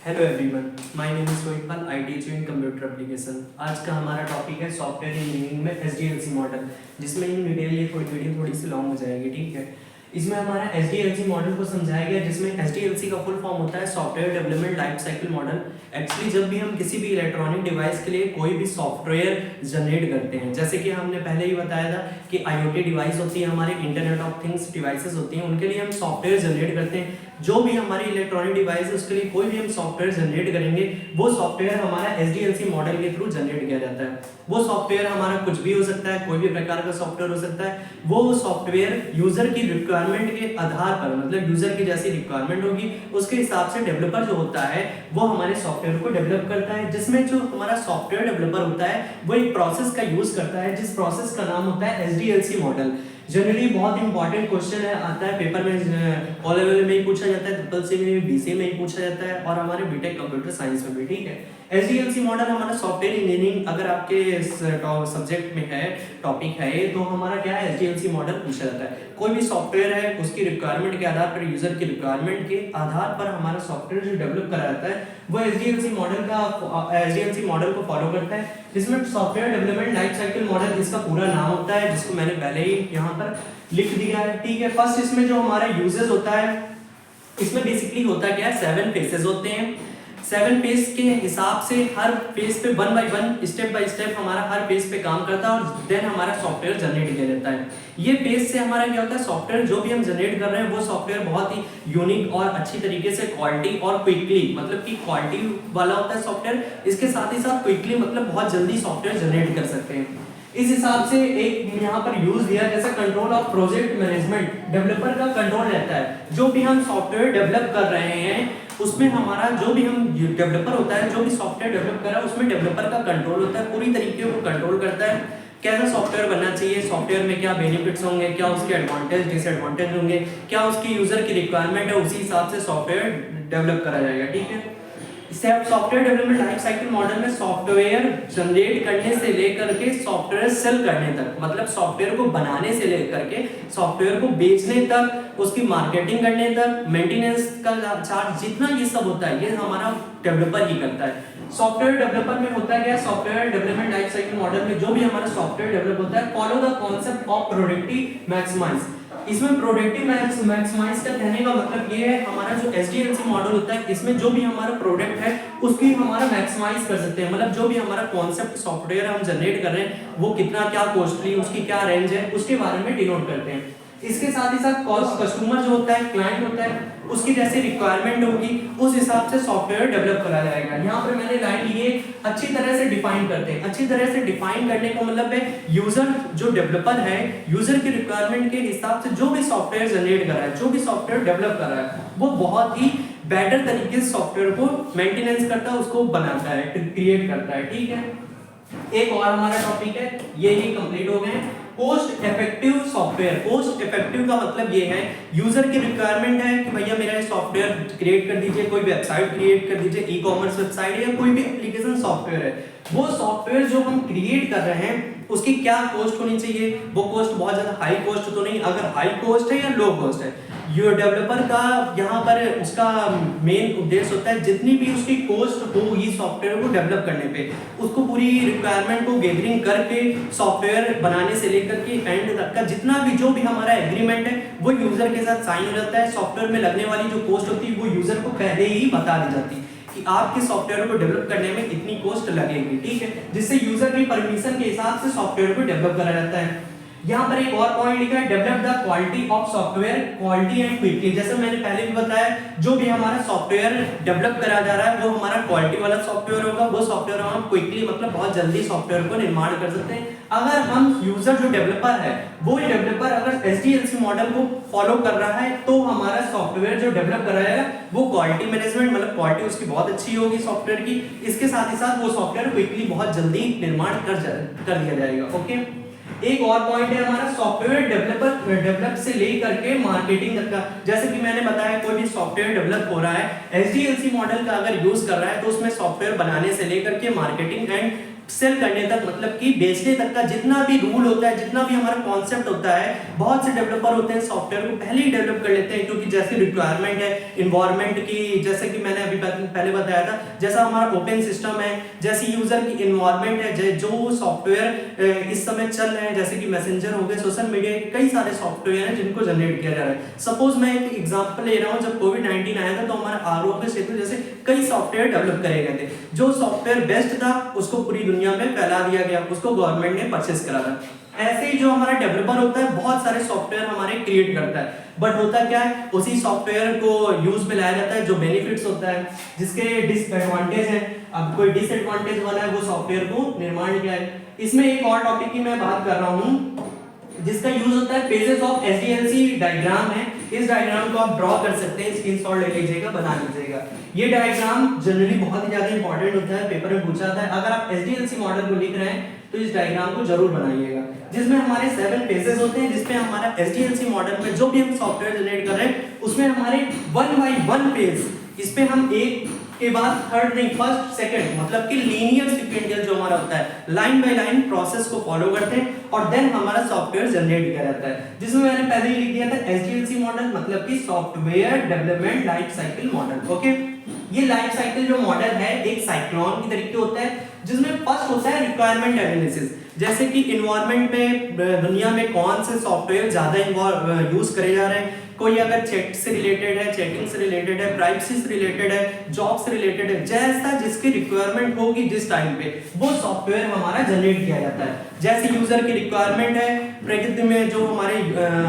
Hello everyone, my name is Sohipal. I teach you in computer application. आज का हमारा topic है सॉफ्टवेयर इंजीनियरिंग में एसडीएलसी मॉडल, जिसमें इन डिटेल ये वीडियो थोड़ी सी लॉन्ग हो जाएगी। ठीक है, इसमें हमारा एसडीएलसी मॉडल को समझाया गया, जिसमें एसडीएलसी का फुल फॉर्म होता है software development life cycle model. Actually जब भी हम किसी भी इलेक्ट्रॉनिक डिवाइस के लिए कोई भी सॉफ्टवेयर जनरेट करते हैं, जैसे कि हमने पहले ही बताया था कि आईओटी डिवाइस होती है, हमारे इंटरनेट ऑफ थिंग्स डिवाइसेस होती हैं, उनके लिए हम सॉफ्टवेयर जनरेट करते हैं। जो भी हमारी इलेक्ट्रॉनिक डिवाइस है उसके लिए कोई भी हम सॉफ्टवेयर जनरेट करेंगे, वो सॉफ्टवेयर हमारा एसडीएलसी मॉडल के थ्रू जनरेट किया जाता है। वो सॉफ्टवेयर हमारा कुछ भी हो सकता है, कोई भी प्रकार का सॉफ्टवेयर हो सकता है। वो सॉफ्टवेयर यूजर की रिक्वायरमेंट के आधार पर, मतलब यूजर की जैसी रिक्वायरमेंट होगी उसके हिसाब से डेवलपर जो होता है वो हमारे सॉफ्टवेयर को डेवलप करता है। जिसमें जो हमारा सॉफ्टवेयर डेवलपर होता है वो एक प्रोसेस का यूज करता है, जिस प्रोसेस का नाम होता है एसडीएलसी मॉडल। जनरली बहुत इंपॉर्टेंट क्वेश्चन है, आता है पेपर में, ओ लेवल में ही पूछा जाता है, ट्रिपल सी में, बीसीए में ही पूछा जाता है, और हमारे बीटेक कंप्यूटर साइंस में भी। ठीक है, एसडीएलसी मॉडल हमारा सॉफ्टवेयर इंजीनियरिंग अगर आपके सब्जेक्ट में है, टॉपिक है, तो हमारा क्या है, एसडीएलसी मॉडल पूछा जाता है। कोई भी सॉफ्टवेयर है उसकी रिक्वायरमेंट के आधार पर, यूजर की रिक्वायरमेंट के आधार पर हमारा सॉफ्टवेयर जो डेवलप करा जाता है वो एसडीएलसी मॉडल को फॉलो करता है। जिसमें software development life cycle model इसका पूरा नाम होता है, जिसको मैंने पहले ही यहाँ पर लिख दिया है। ठीक है, फर्स्ट इसमें जो हमारा यूजेस होता है, इसमें बेसिकली होता क्या है, 7 फेसेस होते हैं। 7 फेज के हिसाब से हर फेज पे 1 बाय 1 स्टेप बाय स्टेप हमारा हर फेज पे काम करता है, और देन हमारा सॉफ्टवेयर जनरेट किया जाता है। ये फेज से हमारा क्या होता है, सॉफ्टवेयर जो भी हम जनरेट कर रहे हैं वो सॉफ्टवेयर बहुत ही यूनिक और अच्छी तरीके से क्वालिटी और क्विकली, मतलब कि क्वालिटी वाला होता है सॉफ्टवेयर। इसके साथ ही साथ क्विकली मतलब बहुत जल्दी सॉफ्टवेयर जनरेट कर सकते हैं। इस हिसाब से एक यहाँ पर यूज दिया, जैसे control of project management, developer का कंट्रोल रहता है। जो भी हम सॉफ्टवेयर डेवलप कर रहे हैं उसमें हमारा जो भी हम डेवलपर होता है, जो भी सॉफ्टवेयर डेवलप कर रहा है उसमें डेवलपर का कंट्रोल होता है, पूरी तरीके को कंट्रोल करता है। कैसा सॉफ्टवेयर बनना चाहिए, सॉफ्टवेयर में क्या बेनिफिट्स होंगे, क्या उसके एडवांटेज डिसएडवांटेज होंगे, क्या उसकी यूजर की रिक्वायरमेंट है, उसी हिसाब से सॉफ्टवेयर डेवलप करा जाएगा। ठीक है, software development life cycle model में सॉफ्टवेयर जनरेट करने से लेकर के सॉफ्टवेयर सेल करने तक, मतलब सॉफ्टवेयर को बनाने से लेकर के सॉफ्टवेयर को बेचने तक, उसकी मार्केटिंग करने तक, मेंटेनेंस का चार्ज, जितना ये सब होता है ये हमारा डेवलपर ही करता है। सॉफ्टवेयर डेवलपर में होता है क्या, software development life cycle model में जो भी हमारा सॉफ्टवेयर डेवलप होता है, follow the concept of productive maximize. इसमें प्रोडक्टिव मैक्सिमाइज का कहने का मतलब ये है, हमारा जो एसडीएलसी मॉडल होता है इसमें जो भी हमारा प्रोडक्ट है उसकी हमारा मैक्सिमाइज कर सकते हैं। मतलब जो भी हमारा कॉन्सेप्ट सॉफ्टवेयर हम जनरेट कर रहे हैं वो कितना, क्या कॉस्टली, उसकी क्या रेंज है, उसके बारे में डिनोट करते हैं। इसके साथ ही साथ कस्टमर जो होता है, क्लाइंट होता है, उसकी जैसी रिक्वायरमेंट होगी उस हिसाब से सॉफ्टवेयर डेवलप करा जाएगा। यहाँ पर मैंने लाइन ली है, अच्छी तरह से डिफाइन करते हैं। अच्छी तरह से डिफाइन करने का मतलब है यूजर जो डेवलपर है, यूजर की रिक्वायरमेंट के हिसाब से जो भी सॉफ्टवेयर जनरेट कर रहा है, जो भी सॉफ्टवेयर डेवलप कर रहा है, वो बहुत ही बेटर तरीके से सॉफ्टवेयर को मेंटेनेंस करता है, उसको बनाता है, क्रिएट करता है। ठीक है, एक और हमारा टॉपिक है, ये ही कंप्लीट हो गए। Cost effective software. Cost effective का मतलब ये है, यूजर की रिक्वायरमेंट है कि भैया मेरा ये सॉफ्टवेयर क्रिएट कर दीजिए, कोई वेबसाइट क्रिएट कर दीजिए, ई कॉमर्स वेबसाइट या कोई भी एप्लीकेशन सॉफ्टवेयर है। वो सॉफ्टवेयर जो हम क्रिएट कर रहे हैं उसकी क्या कॉस्ट होनी चाहिए, वो कॉस्ट बहुत ज्यादा हाई कॉस्ट तो नहीं, अगर हाई कॉस्ट है या लो कॉस्ट है, ये डेवलपर का यहाँ पर उसका मेन उद्देश्य होता है जितनी भी उसकी कॉस्ट होगी सॉफ्टवेयर को डेवलप करने पे, उसको पूरी रिक्वायरमेंट को गैदरिंग करके सॉफ्टवेयर बनाने से लेकर के एंड तक का जितना भी जो भी हमारा एग्रीमेंट है वो यूजर के साथ साइन हो जाता है। सॉफ्टवेयर में लगने वाली जो कॉस्ट होती है वो यूजर को पहले ही बता दी जाती है कि आपके सॉफ्टवेयर को डेवलप करने में इतनी कॉस्ट लगेगी। ठीक है, जिससे यूजर की परमिशन के हिसाब से सॉफ्टवेयर को डेवलप करा जाता है। यहाँ पर एक और पॉइंट लिखा है, develop the quality of software quality and quickly. जैसे मैंने पहले भी बताया, जो भी हमारा सॉफ्टवेयर डेवलप करा जा रहा है वो हमारा क्वालिटी वाला सॉफ्टवेयर होगा, वो सॉफ्टवेयर हम क्विकली मतलब बहुत जल्दी सॉफ्टवेयर को निर्माण कर सकते हैं। अगर हम यूजर जो डेवलपर है वो डेवलपर अगर एसडीएलसी मॉडल को फॉलो कर रहा है तो हमारा सॉफ्टवेयर जो डेवलप कर रहा है वो क्वालिटी मैनेजमेंट, मतलब क्वालिटी उसकी बहुत अच्छी होगी सॉफ्टवेयर की। इसके साथ ही साथ वो सॉफ्टवेयर क्विकली बहुत जल्दी निर्माण कर दिया जाएगा। ओके, एक और पॉइंट है हमारा सॉफ्टवेयर डेवलप से लेकर के मार्केटिंग तक का। जैसे कि मैंने बताया कोई भी सॉफ्टवेयर डेवलप हो रहा है, एसडीएलसी मॉडल का अगर यूज कर रहा है तो उसमें सॉफ्टवेयर बनाने से लेकर के मार्केटिंग एंड सेल करने तक, मतलब कि बेचने तक का जितना भी रूल होता है, जितना भी हमारा कॉन्सेप्ट होता है, बहुत से डेवलपर होते हैं सॉफ्टवेयर को पहले ही डेवलप कर लेते हैं, क्योंकि जैसी रिक्वायरमेंट है इन्वायरमेंट की, जैसे कि मैंने अभी पहले बताया था, जैसा हमारा ओपन सिस्टम है, जैसी यूजर की इन्वायरमेंट है, जो सॉफ्टवेयर इस समय चल रहे हैं, जैसे कि मैसेंजर हो गए, सोशल मीडिया के कई सारे सॉफ्टवेयर हैं जिनको जनरेट किया जा रहा है। सपोज मैं एक एग्जांपल ले रहा हूं, जब कोविड-19 आया था तो हमारा आरोग्य सेतु जैसे कई सॉफ्टवेयर डेवलप करे गए थे। जो सॉफ्टवेयर बेस्ट था उसको पूरी दुनिया में फैला दिया गया, उसको गवर्नमेंट ने परचेस करा था। ऐसे ही जो हमारा डेवलपर होता है बहुत सारे सॉफ्टवेयर हमारे क्रिएट करता है, बट होता क्या है, उसी सॉफ्टवेयर को यूज में लाया जाता है जो बेनिफिट्स होता है, जिसके डिसएडवांटेज है। अब कोई डिसएडवांटेज वाला है वो सॉफ्टवेयर को निर्माण किया है। इसमें एक और टॉपिक की मैं बात कर रहा हूँ जिसका यूज होता है पेजेस ऑफ एसडीएलसी डायग्राम है। इस डायग्राम को आप ड्रॉ कर सकते हैं, स्क्रीनशॉट ले लीजिएगा, बना लीजिएगा। ये डायग्राम जनरली बहुत ही ज्यादा इंपॉर्टेंट होता है, पेपर में पूछा जाता है। अगर आप एसडीएलसी मॉडल को लिख रहे हैं तो इस डायग्राम को जरूर बनाइएगा, जिसमें हमारे 7 पेजेस होते हैं, जिसमें हमारा एसडीएलसी मॉडल में जो भी हम सॉफ्टवेयर जनरेट कर रहे हैं उसमें हमारे 1 बाय 1 पेज, इस पे हम एक के बाद थर्ड नहीं, फर्स्ट सेकंड, मतलब कि लीनियर सीक्वेंशियल जो हमारा होता है, लाइन बाय लाइन प्रोसेस को फॉलो करते हैं और देन हमारा सॉफ्टवेयर जनरेट किया जाता है, जिसमें मैंने पहले ही लिख दिया था एसडीएलसी मॉडल, मतलब कि software development life cycle model. Okay, ये लाइफ साइकिल जो मॉडल है एक साइक्लोन की तरीके होता है, जिसमें फर्स्ट होता है रिक्वायरमेंट एनालिसिस, जैसे कि इन्वायरमेंट में दुनिया में कौन से सॉफ्टवेयर ज्यादा यूज करे जा रहे हैं। कोई अगर चैट से रिलेटेड है, चैटिंग से रिलेटेड है, प्राइवेसी से रिलेटेड है, जॉब से रिलेटेड है, जैसा जिसकी रिक्वायरमेंट होगी जिस टाइम पे वो सॉफ्टवेयर हमारा जनरेट किया जाता है। जैसे यूजर की रिक्वायरमेंट है, प्रकृति में जो हमारे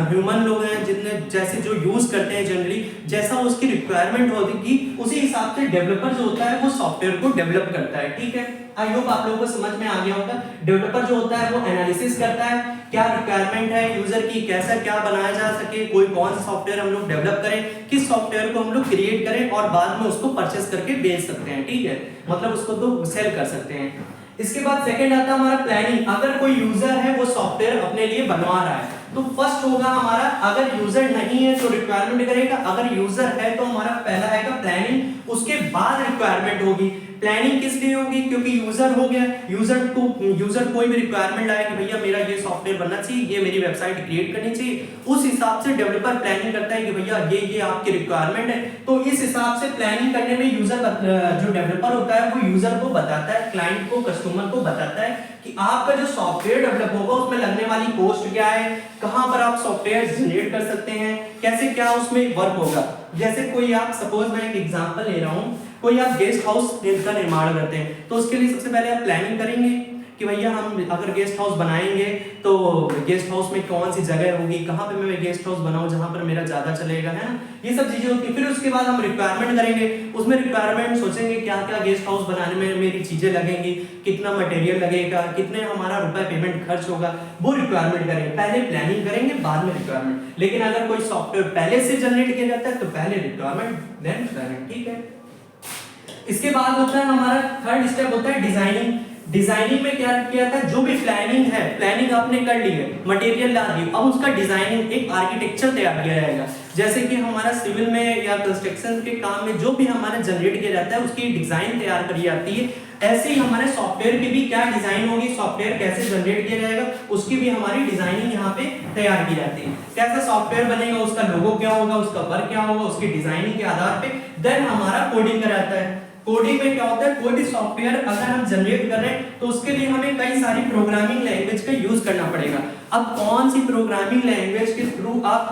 ह्यूमन लोग हैं जितने जैसे जो यूज करते हैं जनरली, जैसा उसकी रिक्वायरमेंट होगी उसी हिसाब से डेवलपर जो होता है वो सॉफ्टवेयर को डेवलप करता है। ठीक है, आई होप आप लोगों को समझ में आ गया होगा। डेवलपर जो होता है वो एनालिसिस करता है क्या रिक्वायरमेंट है यूजर की, कैसा क्या बनाया जा सके, कोई कौन सा सॉफ्टवेयर हम लोग डेवलप करें, किस सॉफ्टवेयर को हम लोग क्रिएट करें और बाद में उसको परचेस करके बेच सकते हैं। ठीक है, मतलब उसको तो सेल कर सकते हैं। इसके बाद सेकंड आता है हमारा प्लानिंग। अगर कोई यूजर है वो सॉफ्टवेयर अपने लिए बनवा रहा है तो फर्स्ट होगा हमारा, अगर यूजर नहीं है तो रिक्वायरमेंट करेगा, अगर यूजर है तो हमारा पहला आएगा प्लानिंग, उसके बाद रिक्वायरमेंट होगी। प्लानिंग किस लिए होगी, क्योंकि यूजर हो गया, यूजर कोई भी रिक्वायरमेंट लाया कि भैया मेरा ये सॉफ्टवेयर बनना चाहिए, ये मेरी वेबसाइट क्रिएट करनी चाहिए, उस हिसाब से डेवलपर प्लानिंग करता है कि भैया ये आपकी रिक्वायरमेंट है। तो इस हिसाब से प्लानिंग करने में यूजर जो डेवलपर होता है वो यूजर को बताता है, क्लाइंट को, कस्टमर को बताता है कि आपका जो सॉफ्टवेयर डेवलप होगा उसमें लगने वाली कॉस्ट क्या है, कहां पर आप सॉफ्टवेयर जनरेट कर सकते हैं, कैसे क्या उसमें वर्क होगा। जैसे कोई आप सपोज मैं एक एग्जांपल ले रहा हूं, कोई आप गेस्ट हाउस का निर्माण करते हैं तो उसके लिए सबसे पहले आप प्लानिंग करेंगे कि भैया हम अगर गेस्ट हाउस बनाएंगे तो गेस्ट हाउस में कौन सी जगह होगी, कहां पे मैं गेस्ट हाउस बनाऊं जहां पर मेरा ज्यादा चलेगा, है ना, ये सब चीजें होती है। फिर उसके बाद हम रिक्वायरमेंट करेंगे, उसमें रिक्वायरमेंट सोचेंगे क्या क्या गेस्ट हाउस बनाने में मेरी चीजें लगेंगी, कितना मटेरियल लगेगा, कितने हमारा रुपए पेमेंट खर्च होगा, वो रिक्वायरमेंट करेंगे। पहले प्लानिंग करेंगे बाद में रिक्वायरमेंट। लेकिन अगर कोई सॉफ्टवेयर पहले से जनरेट किया जाता है तो पहले रिक्वायरमेंट देन प्लानिंग। ठीक है, इसके बाद होता है हमारा थर्ड स्टेप होता है डिजाइनिंग। डिजाइनिंग में क्या किया था, जो भी प्लानिंग है, प्लानिंग आपने कर ली है, मटेरियल ला दी, अब उसका डिजाइनिंग एक आर्किटेक्चर तैयार किया जाएगा। जैसे कि हमारा सिविल में या कंस्ट्रक्शन के काम में जो भी हमारा जनरेट किया जाता है उसकी डिजाइन तैयार करी जाती है, ऐसे ही हमारे सॉफ्टवेयर की भी क्या डिजाइन होगी, सॉफ्टवेयर कैसे जनरेट किया जाएगा उसकी भी हमारी डिजाइनिंग यहाँ पे तैयार की जाती है। कैसा सॉफ्टवेयर बनेगा, उसका लोगो क्या होगा, उसका वर्क क्या होगा, उसकी डिजाइनिंग के आधार पे देन हमारा कोडिंग कराता है। कोडिंग में क्या होता है, कोई भी सॉफ्टवेयर अगर हम जनरेट कर रहे हैं तो उसके लिए हमें कई सारी प्रोग्रामिंग लैंग्वेज का यूज करना पड़ेगा। अब कौन सी प्रोग्रामिंग लैंग्वेज के थ्रू आप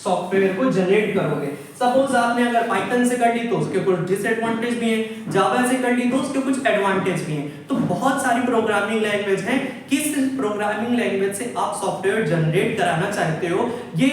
सॉफ्टवेयर को जनरेट करोगे। सपोज आपने अगर पाइथन से कर ली तो उसके कुछ डिसएडवांटेज भी हैं, जावा से कर ली तो उसके कुछ एडवांटेज भी हैं। तो बहुत सारी प्रोग्रामिंग लैंग्वेज हैं, किस प्रोग्रामिंग लैंग्वेज से आप सॉफ्टवेयर जनरेट कराना चाहते हो ये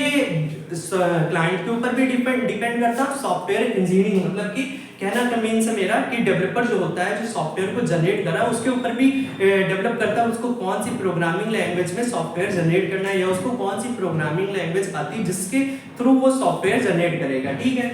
क्लाइंट के ऊपर भी डिपेंड करता है। सॉफ्टवेयर इंजीनियरिंग मतलब कि कहना का मीन से मेरा कि डेवलपर जो होता है जो सॉफ्टवेयर को जनरेट कर रहा है उसके ऊपर भी डेवलप करता है उसको कौन सी प्रोग्रामिंग लैंग्वेज में सॉफ्टवेयर जनरेट करना है या उसको कौन सी प्रोग्रामिंग लैंग्वेज आती है जिसके थ्रू वो सॉफ्टवेयर जनरेट करेगा। ठीक है,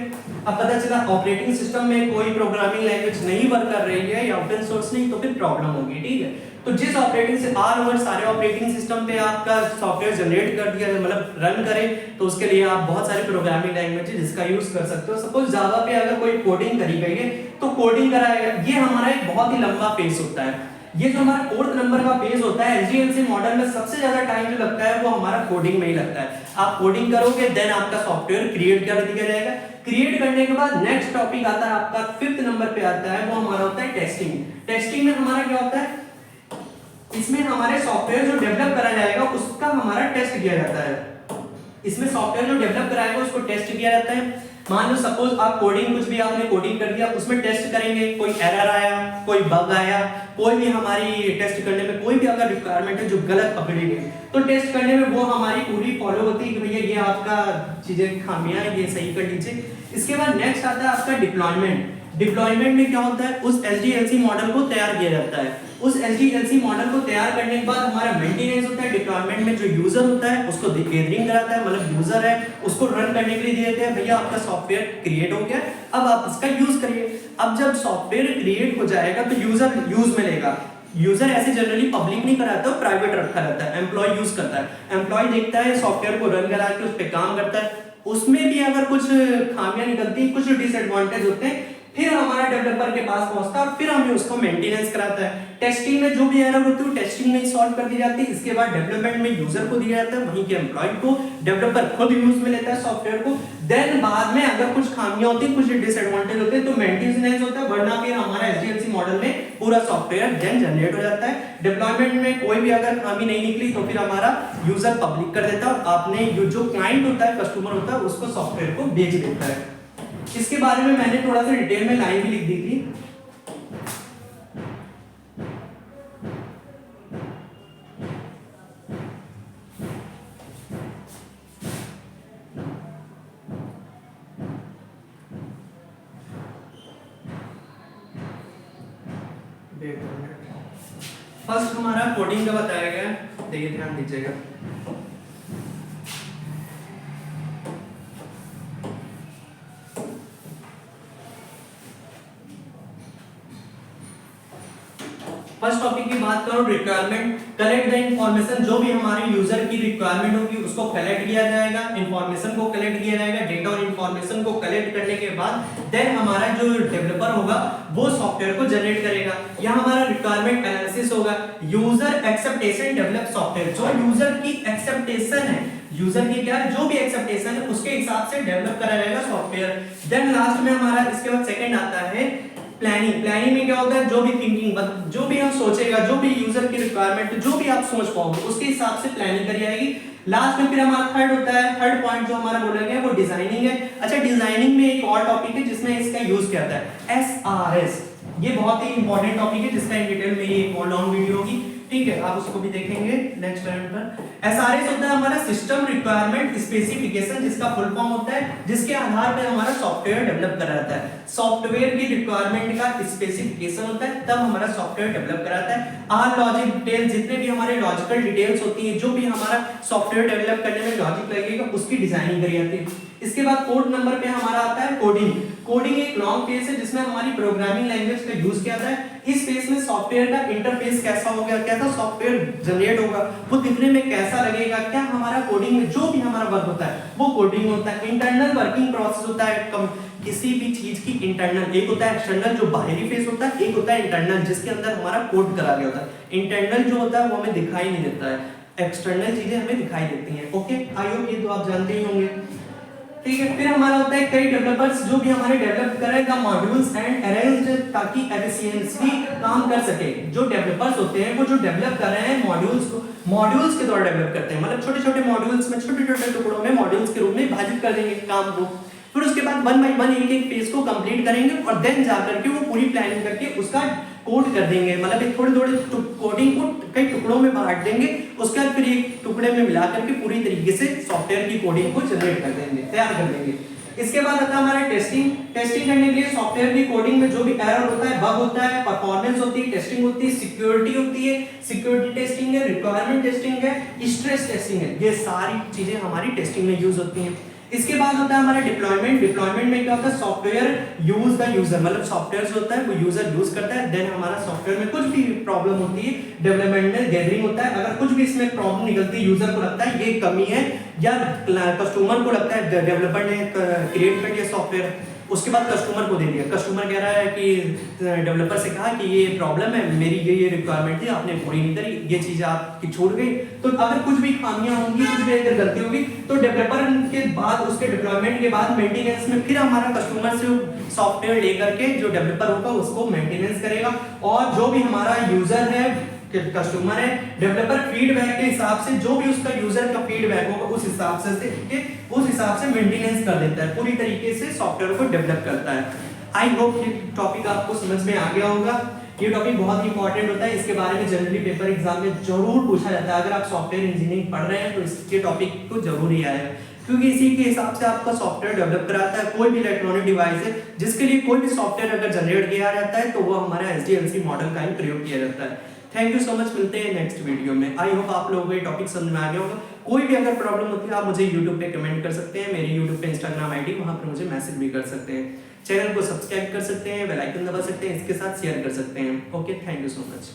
अब पता चला ऑपरेटिंग सिस्टम में कोई प्रोग्रामिंग लैंग्वेज नहीं वर्क कर रही है या ओपन सोर्स नहीं, तो फिर प्रॉब्लम होगी। ठीक है, तो जिस ऑपरेटिंग से ऑल ओवर सारे ऑपरेटिंग सिस्टम पे आपका सॉफ्टवेयर जनरेट कर दिया मतलब रन करे तो उसके लिए आप बहुत सारी प्रोग्रामिंग लैंग्वेज जिसका यूज कर सकते हो। सपोज जावा पे अगर कोई कोडिंग करी गई है तो कोडिंग कराएगा, ये हमारा एक बहुत ही लंबा फेज होता है। ये जो हमारा फोर्थ नंबर का फेज होता है एसडीएलसी मॉडल में, सबसे ज्यादा टाइम जो लगता है वो हमारा कोडिंग में ही लगता है। आप कोडिंग करोगे देन आपका सॉफ्टवेयर क्रिएट कर दिया जाएगा। क्रिएट करने के बाद नेक्स्ट टॉपिक आता है आपका फिफ्थ नंबर पे आता है, वो हमारा होता है टेस्टिंग। टेस्टिंग में हमारा क्या होता है, इसमें हमारे सॉफ्टवेयर जो डेवलप करा जाएगा उसका हमारा टेस्ट किया जाता है। इसमें सॉफ्टवेयर जो डेवलप कराएगा उसको टेस्ट किया जाता है। मान लो सपोज आप कोडिंग, कुछ भी आपने कोडिंग कर दिया, उसमें टेस्ट करेंगे, कोई एरर आया, कोई बग आया, कोई भी हमारी टेस्ट करने में कोई भी अगर रिक्वायरमेंट है जो गलत पकड़ी गई, तो टेस्ट करने में वो हमारी पूरी फॉलो होती है कि भैया ये आपका चीजें खामियां है, ये सही कर लीजिए। इसके बाद नेक्स्ट आता है आपका डिप्लॉयमेंट। डिप्लॉयमेंट में क्या होता है, उस एसडीएलसी मॉडल को तैयार किया जाता है। उस एसडीएलसी मॉडल को तैयार करने के बाद हमारा मेंटेनेंस होता है। डिप्लॉयमेंट में जो यूजर होता है उसको गैदरिंग कराता है, मतलब यूजर है उसको रन करने के लिए दिए देते हैं, भैया आपका सॉफ्टवेयर क्रिएट हो गया, अब आप इसका यूज करिए। अब जब सॉफ्टवेयर क्रिएट हो जाएगा तो यूजर यूज में लेगा। यूजर ऐसे जनरली पब्लिक नहीं कराता, प्राइवेट रखा रहता है, एम्प्लॉय यूज करता है। एम्प्लॉय देखता है सॉफ्टवेयर को रन करा के उस पर काम करता है, उसमें भी अगर कुछ खामियां निकलती हैं, कुछ डिसएडवांटेज होते हैं, फिर हमारा डेवलपर के पास पहुंचता है और फिर हमें उसको मेंटेनेंस कराता है। टेस्टिंग में जो भी एरर होती है टेस्टिंग में ही सॉल्व कर दी जाती है। इसके बाद डेवलपमेंट में यूजर को दिया जाता है, वहीं के एम्प्लॉय को, डेवलपर खुद यूज में लेता है सॉफ्टवेयर को। देन बाद में अगर कुछ खामियां होती है, कुछ डिसएडवांटेज होते हैं तो मेंटेनेंस होता है, वरना फिर हमारा एसडीएलसी मॉडल में पूरा सॉफ्टवेयर देन जनरेट हो जाता है। डेवलपमेंट में कोई भी अगर खामी नहीं निकली तो फिर हमारा यूजर पब्लिक कर देता है और आपने जो क्लाइंट होता है, कस्टमर होता है, उसको सॉफ्टवेयर को बेच देता है। इसके बारे में मैंने थोड़ा सा डिटेल में लाइन भी लिख दी थी। फर्स्ट हमारा कोडिंग का बताया गया, देखिए ध्यान दीजिएगा। फर्स्ट टॉपिक की बात करो, रिक्वायरमेंट। कलेक्ट द इंफॉर्मेशन, जो भी हमारे यूजर की रिक्वायरमेंट होगी उसको कलेक्ट किया जाएगा, इंफॉर्मेशन को कलेक्ट किया जाएगा। डेटा और इंफॉर्मेशन को कलेक्ट करने के बाद देन हमारा जो डेवलपर होगा वो सॉफ्टवेयर को जनरेट करेगा। यह हमारा रिक्वायरमेंट एनालिसिस होगा। यूजर एक्सेप्टेशन डेवलप सॉफ्टवेयर, जो यूजर की एक्सेप्टेशन है, यूजर की क्या है, जो भी एक्सेप्टेशन है उसके हिसाब से डेवलप करा जाएगा सॉफ्टवेयर। देन लास्ट में हमारा इसके बाद सेकंड आता है प्लानिंग। प्लानिंग में क्या होता है, जो भी थिंकिंग, जो भी हम सोचेगा, जो भी यूजर की रिक्वायरमेंट, जो भी आप सोच पाओगे उसके हिसाब से प्लानिंग करी जाएगी। लास्ट में फिर हमारा थर्ड होता है, थर्ड पॉइंट जो हमारा बोला गया है वो डिजाइनिंग है। अच्छा, डिजाइनिंग में एक और टॉपिक है जिसमें इसका यूज किया जाता है, एसआरएस। ये बहुत ही इंपॉर्टेंट टॉपिक है जिसका इन डिटेल में ये एक लॉन्ग वीडियो होगी, ठीक है, आप उसको भी देखेंगे नेक्स्ट टाइम पर। एसआरएस होता है हमारा सिस्टम रिक्वायरमेंट स्पेसिफिकेशन, जिसका फुल फॉर्म होता है, जिसके आधार पर हमारा सॉफ्टवेयर डेवलप करा जाता है। सॉफ्टवेयर की रिक्वायरमेंट का स्पेसिफिकेशन होता है, तब हमारा सॉफ्टवेयर डेवलप कराता है। आर लॉजिक डिटेल, जितने भी हमारे लॉजिकल डिटेल्स होती है, जो भी हमारा सॉफ्टवेयर डेवलप करने में लॉजिक लगेगा उसकी डिजाइनिंग करी जाती है। इसके बाद फोर्थ नंबर पे हमारा आता है कोडिंग। कोडिंग एक लॉन्ग फेज है जिसमें हमारी प्रोग्रामिंग लैंग्वेज का यूज किया जाता है। इस फेज में सॉफ्टवेयर का इंटरफेस कैसा होगा, कैसा सॉफ्टवेयर जनरेट होगा, वो दिखने में कैसा लगेगा, क्या हमारा कोडिंग में जो भी हमारा वर्क होता है वो कोडिंग होता है। इंटरनल वर्किंग प्रोसेस होता है, किसी भी चीज की इंटरनल, एक होता है एक्सटर्नल जो बाहरी फेस होता है, एक होता है इंटरनल जिसके अंदर हमारा कोड करा गया होता है। इंटरनल जो होता है वो हमें दिखाई नहीं देता है, एक्सटर्नल चीजें हमें दिखाई देती हैं। ओके, आई होप ये तो आप जानते ही होंगे, ठीक है। फिर हमारा होता है कई डेवलपर्स जो भी हमारे डेवलप करेगा मॉड्यूल्स एंड अरेंज, ताकि एफिशिएंटली काम कर सके। जो डेवलपर्स होते हैं वो जो डेवलप कर रहे हैं मॉड्यूल्स को, मॉड्यूल्स के द्वारा डेवलप करते हैं, मतलब छोटे छोटे मॉड्यूल्स में, छोटे छोटे टुकड़ों में मॉड्यूल्स के रूप में विभाजित कर देंगे काम को। फिर उसके बाद वन बाय वन एक एक पेज को कंप्लीट करेंगे और देन जाकर के वो पूरी प्लानिंग करके उसका कोड कर देंगे, मतलब एक थोड़े थोड़े कोडिंग को कई टुकड़ों में बांट देंगे, उसके बाद फिर एक टुकड़े में मिला करके पूरी तरीके से सॉफ्टवेयर की कोडिंग को जनरेट कर देंगे, तैयार कर देंगे। इसके बाद आता है हमारा टेस्टिंग। टेस्टिंग करने के लिए सॉफ्टवेयर की कोडिंग में जो भी एरर होता है, बग होता है, परफॉर्मेंस होती है, टेस्टिंग होती है, सिक्योरिटी होती है, सिक्योरिटी टेस्टिंग है, रिक्वायरमेंट टेस्टिंग है, स्ट्रेस टेस्टिंग है, ये सारी चीजें हमारी टेस्टिंग में यूज होती हैं। इसके बाद होता है हमारा डिप्लॉयमेंट। डिप्लॉयमेंट में क्या होता है, सॉफ्टवेयर यूज द यूजर, मतलब सॉफ्टवेयर जो होता है वो यूजर यूज करता है, देन हमारा सॉफ्टवेयर में कुछ भी प्रॉब्लम होती है, डेवलपमेंट में गैदरिंग होता है, अगर कुछ भी इसमें प्रॉब्लम निकलती है, यूजर को लगता है ये कमी है या कस्टमर को लगता है डेवलपर ने क्रिएट कर दिया सॉफ्टवेयर, उसके बाद कस्टमर को दे दिया। कस्टमर कह रहा है कि डेवलपर से कहा कि ये प्रॉब्लम है, मेरी ये रिक्वायरमेंट थी, आपने पूरी नहीं करी, ये चीज़ आपकी छूट गई। तो अगर कुछ भी खामियां होंगी, कुछ भी अगर गलती होगी, तो डेवलपर के बाद, उसके डिप्लॉयमेंट के बाद मेंटेनेंस में फिर हमारा कस्टमर से सॉफ्टवेयर लेकर के जो डेवलपर होगा उसको मेंटेनेंस करेगा। और जो भी हमारा यूजर है, कस्टमर है, डेवलपर फीडबैक के हिसाब से जो भी उसका यूजर का फीडबैक होगा उस हिसाब से मेंटेनेंस कर देता है, पूरी तरीके से सॉफ्टवेयर को डेवलप करता है। आई होप ये टॉपिक आपको समझ में आ गया होगा। ये टॉपिक बहुत ही इंपॉर्टेंट होता है, इसके बारे में जनरली पेपर एग्जाम में जरूर पूछा जाता है। अगर आप सॉफ्टवेयर इंजीनियरिंग पढ़ रहे हैं तो इसके टॉपिक को जरूर ही आएगा, क्योंकि इसी के हिसाब से आपका सॉफ्टवेयर डेवलप कराता है। कोई भी इलेक्ट्रॉनिक डिवाइस है जिसके लिए कोई भी सॉफ्टवेयर अगर जनरेट किया जाता है तो वो हमारा SDLC मॉडल का ही प्रयोग किया जाता है। थैंक यू सो मच, मिलते हैं नेक्स्ट वीडियो में। आई होप आप लोगों को ये टॉपिक समझ में आ गया होगा। कोई भी अगर प्रॉब्लम होती है आप मुझे यूट्यूब पे कमेंट कर सकते हैं, मेरी यूट्यूब पे इंस्टाग्राम ID, वहां पर मुझे मैसेज भी कर सकते हैं। चैनल को सब्सक्राइब कर सकते हैं, बेल आइकन दबा सकते हैं, इसके साथ शेयर कर सकते हैं। Okay, thank you so much.